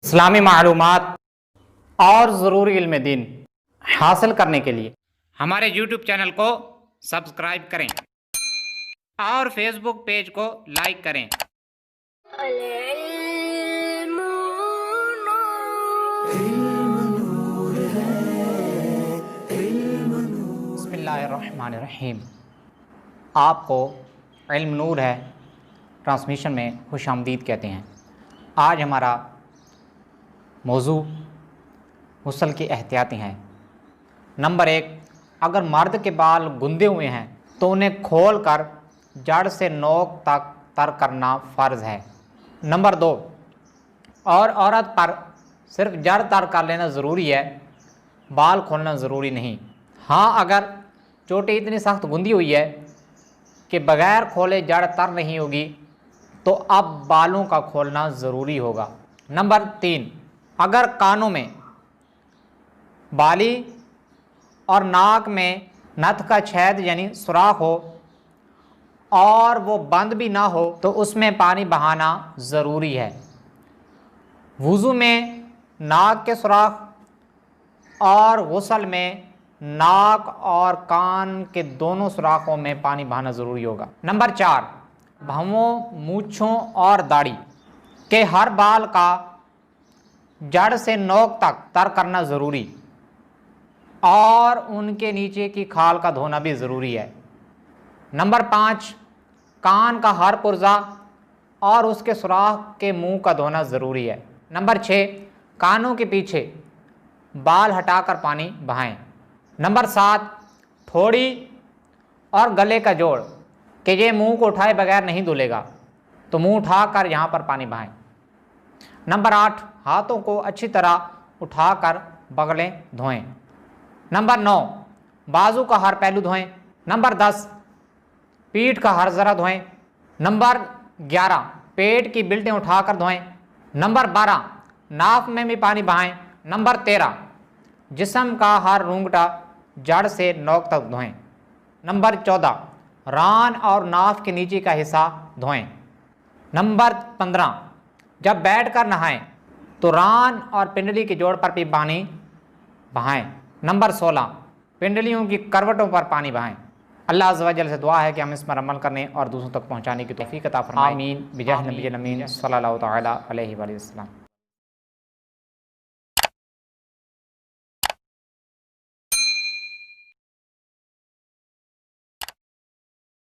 इस्लामी मालूमात और ज़रूरी इल्म दीन हासिल करने के लिए हमारे YouTube चैनल को सब्सक्राइब करें और फेसबुक पेज को लाइक करें। बिस्मिल्लाहिर्रहमानिर्रहीम। आपको इल्म नूर है ट्रांसमिशन में खुशामदीद कहते हैं। आज हमारा मौजू गुस्ल की एहतियाती हैं। नंबर 1, अगर मर्द के बाल गुंदे हुए हैं तो उन्हें खोल कर जड़ से नोक तक तर करना फ़र्ज़ है। नंबर 2, और औरत पर सिर्फ जड़ तर कर लेना ज़रूरी है, बाल खोलना ज़रूरी नहीं। हाँ, अगर चोटी इतनी सख्त गुंदी हुई है कि बग़ैर खोले जड़ तर नहीं होगी तो अब बालों का खोलना ज़रूरी होगा। नंबर 3, अगर कानों में बाली और नाक में नथ का छेद यानी सुराख हो और वो बंद भी ना हो तो उसमें पानी बहाना ज़रूरी है। वुज़ू में नाक के सुराख और गुस्ल में नाक और कान के दोनों सुराखों में पानी बहाना ज़रूरी होगा। नंबर 4, भौंहों, मूँछों और दाढ़ी के हर बाल का जड़ से नोक तक तर करना ज़रूरी और उनके नीचे की खाल का धोना भी ज़रूरी है। नंबर 5, कान का हर पुर्जा और उसके सुराख के मुंह का धोना ज़रूरी है। नंबर 6, कानों के पीछे बाल हटाकर पानी बहाएं। नंबर 7, ठोड़ी और गले का जोड़ कि ये मुंह को उठाए बगैर नहीं धुलेगा तो मुंह उठाकर यहाँ पर पानी बहाएं। नंबर 8, हाथों को अच्छी तरह उठाकर बगलें धोएं। नंबर 9, बाजू का हर पहलू धोएं। नंबर 10, पीठ का हर ज़रा धोएं। नंबर 11, पेट की बिल्टें उठाकर धोएं। नंबर 12, नाक में भी पानी बहाएं। नंबर 13, जिस्म का हर रूंगटा जड़ से नोक तक धोएं। नंबर 14, रान और नाफ के नीचे का हिस्सा धोएं। नंबर 15, जब बैठकर नहाएं तो रान और पिंडली के जोड़ पर भी पानी बहाएं। नंबर 16, पिंडलियों की करवटों पर पानी बहाएं। अल्लाह अज़्ज़ व जल से दुआ है कि हम इस पर अमल करने और दूसरों तक पहुँचाने की तौफ़ीक़ अता फ़रमाए। आमीन बिजाह नबी अमीन सल्लल्लाहु तआला अलैहि वसल्लम।